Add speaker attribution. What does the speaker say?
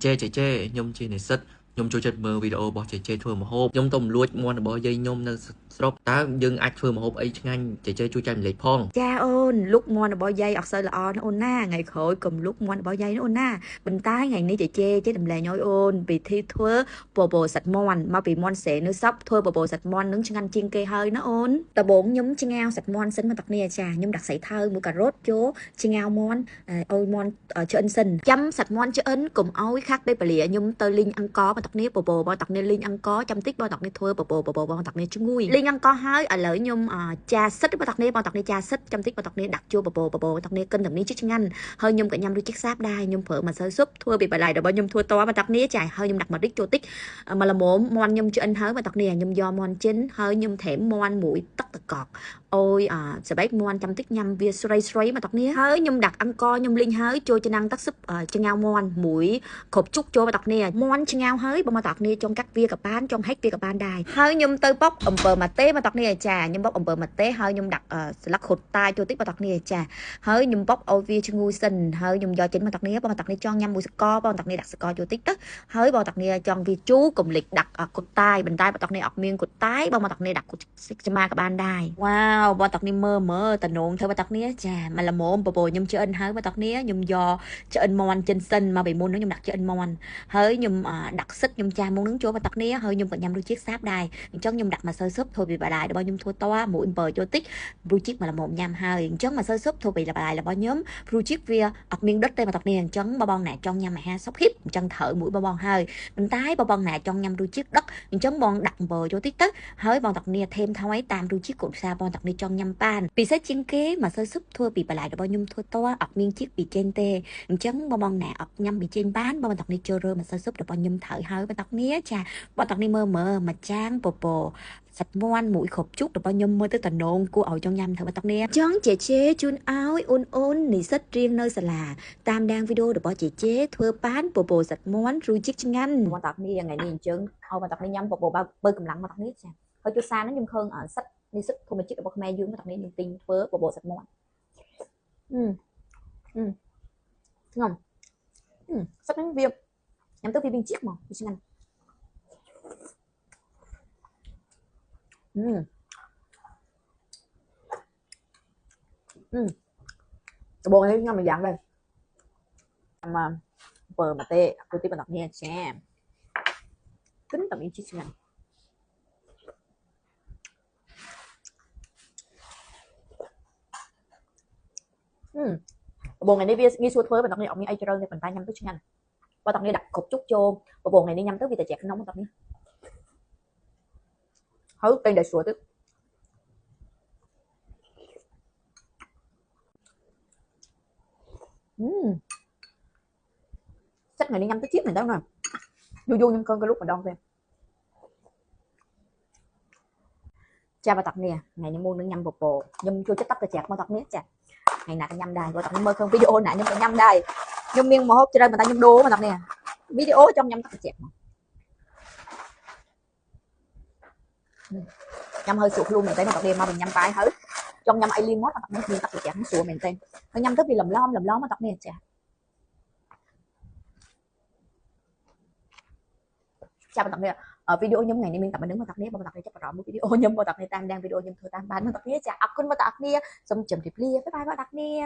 Speaker 1: ចេខ្ញុំជានិស្សិតខ្ញុំចូលចិត្តមើលវីដេអូរបស់ចេធ្វើម្ហូបខ្ញុំទៅលួចមាន់របស់យាយខ្ញុំនៅស្រុកតើយើងអាចធ្វើម្ហូបអីឆ្ងាញ់ចេជួយចែកម្លែកផងចាអូនលុកមាន់របស់យាយអត់សូវល្អណាអូនណាថ្ងៃក្រោយកុំលុកមាន់របស់យាយណាអូនណាប៉ុន្តែថ្ងៃនេះចេតម្លែងឲ្យអូនវិធីធ្វើបបរសាច់មាន់មកពីមាន់ស្រែនៅសពធ្វើបបរសាច់មាន់នឹងឆ្ងាញ់ជាងគេហើយណាអូនដំបូងខ្ញុំឆ្ងាវសាច់មាន់សិនមកតាគ្នាចាខ្ញុំដាក់ស្រីថើមួយការ៉ុតចូលឆ្ងាវមាន់ឲ្យមាន់ឆ្អិនសិនចាំសាច់មាន់ឆ្អិនកុំឲ្យខាត់ពេលពលាខ្ញុំទៅលីងអង្ករមកតាគ្នាបបរបងតាគ្នាលីងអង្ករចាំតិចបងតាគ្នាធ្វើបបរបងតាគ្នាឈ្ងុយលីងអង្ករហើយឥឡូវខ្ញុំចាសិតបងតាគ្នាចាសិតចាំតិចបងតាគ្នាដាក់ចូលបបរបងតាគ្នាកិនទាំងនេះជិះឆ្ងាញ់ហើយខ្ញុំក៏ញ៉ាំរសជាតិសាបដែរខ្ញុំប្រើម្សៅស៊ុបធ្វើពីបន្លែរបស់ខ្ញុំធ្វើតបងតាគ្នាចាហើយខ្ញុំដាក់ម្រេចចូលតិចមកល្មមមាន់ខ្ញុំឆ្អិនហើយបងតាគ្នាខ្ញុំយកមាន់ចិនហើយខ្ញុំថែមមាន់មួយទឹកតកកអូយសបែកមាន់ចាំតិចញ៉ាំវាស្រីមកតាគ្នាហើយខ្ញុំដាក់អង្ករខ្ញុំលីងហើយចូលឆ្នាំងទឹកស៊ុបឆ្ងាវមាន់មួយគ្រប់ជុកចូលមកតាគ្នាមាន់ឆ្ងាវហើយបងតាគ្នាចង់កាត់វាក៏បានចង់ហិចវាក៏បានដែរហើយខ្ញុំទៅបុកអំពើម៉ាតេមកតាគ្នាចាខ្ញុំបុកអំពើម៉ាតេហើយខ្ញុំដាក់ស្លឹកក្រូចតាចូលតិចមកតាគ្នាចាហើយខ្ញុំបុកឲ្យវាឈ្ងុយសិនហើយខ្ញុំយកចេញមកតាគ្នាបងតាគ្នាចង់ញ៉ាំមួយសកលបងតាគ្នាដាក់សកលចូលតិចទៅហើយបងតាគ្នាចង់វាជូរកុំភ្លេចដាក់គុតតាយបន្តែបងតាគ្នាអត់មានគុតតាយបងតាគ្នាដាក់គុតស្មាក៏បានដែរវ៉ាវបងតាគ្នាមើលតំណងធ្វើបងតាគ្នាចាមកល្មមបបោខ្ញុំឆ្អិនហើយបងតាគ្នាខ្ញុំយកឆ្អិនមាន់ចិនសិនមកពីមុនខ្ញុំដាក់ឆ្អិនមាន់ហើយខ្ញុំដាក់សិតខ្ញុំចាស់មុននឹងចូលបងតាគ្នាហើយខ្ញុំក៏ញ៉ាំរសជាតិសាបដែរអញ្ចឹងខ្ញុំដាក់ម្សៅស៊ុបធ្វើពីបន្លែរបស់ខ្ញុំធ្វើតមួយអំពើចូលតិចរសជាតិមកល្មមញ៉ាំហើយអញ្ចឹងម្សៅស៊ុបធ្វើពីបន្លែរបស់ខ្ញុំរសជាតិវាអត់មានដុតទេបងតាគ្នាអញ្ចឹងបងណាចង់ញ៉ាំអាហារសុបហ៊ីបអញ្ចឹងត្រូវមួយបងហើយប៉ុន្តែបងណាចង់ញ៉ាំរសជាតិដឹកអញ្ចឹងបងដាក់អំពើចូលតិចទៅហើយបងតាគ្នាថែមថ្មីតាមរសជាតិកូនផ្សារបងតាគ្នាចង់ញ៉ាំបានពិសេសជាងគេម្សៅស៊ុបធ្វើពីបន្លែរបស់ខ្ញុំធ្វើតអត់មានជាតិពីចេញទេអញ្ចឹងបងណាអត់ញ៉ាំពីចេញបានបងតាគ្នាចូលរើម្សៅស៊ុបរបស់ខ្ញុំត្រូវហើយបងតាគ្នាចាបងតាគ្នាមើលមកចាងពពសាច់មាន់មួយគ្រប់ជុករបស់ខ្ញុំមើលទៅតំណងគួរឲ្យចង់ញ៉ាំធ្វើបងតាគ្នាចង់ជូនឲ្យអូននិស្សិតរៀងនៅសាលាតាមដានវីដេអូរបស់ធ្វើប៉ានពពសាច់មាន់រសជាតិឆ្ងាញ់បងតាគ្នាថ្ងៃនេះអញ្ចឹងឲ្យបងតាគ្នាញ៉ាំពពបើកម្លាំងបងតាគ្នាចាហើយជួសាហ្នឹងខ្ញុំឃើញសិតនិស្សិតធម្មជាតិរបស់ខ្មែរយើងបងតាគ្នាខ្ញុំទិញធ្វើពពសាច់មាន់ឆ្ងាញ់សាច់ហ្នឹងវាញ៉ាំទៅវាមានជាតិមកវាឆ្ងាញ់ដំបូងនេះញ៉ាំមួយយ៉ាងដែរmà bờ mà tê tôi tiếp tục nghe cha kính tầm yên chiếc này bồn này đi nghi xuôi phơi mà tao nghe ông như ai chơi thì mình tay nhâm tới chiếc này và tao nghe đặt cục chút chôn và bồn này đi nhâm tới vì tài chẹt nóng tao nghe hứ tên đại sủa tức chắc ngày đi nhâm tới chiếc này đó nè vui nhưng cơn cái lúc mà đông thêm cha bà tập nè ngày này mua nước nhâm bột bồ nhưng chưa chắc tắt cái chẹt mà tập nét chà ngày nào cái nhâm đài rồi tập mơ không video nãy nhưng cái nhâm đài nhưng miên mà hốt cho đây mà ta nhâm đô mà tập nè video trong nhâm tắt cái chẹt nhâm hơi sụt luôn mình thấy mà tập đêm mà mình nhâm tay hết trong nhâm alien mót mà tập nét tắt cái chẹt nó sụa mình tên nó nhâm tới vì lầm lom mà tập nè chà chào bạn nè ở video nhóm ngày nay mình tập mình đứng vào tập này bạn tập này chắc rõ một video nhóm vào tập này tam đang video nhóm thừa tam bán vào tập này chàoคุณมาตักเนี่ยสมจำทิพย์เรียบบ๊ายบายมาตักเนี่ย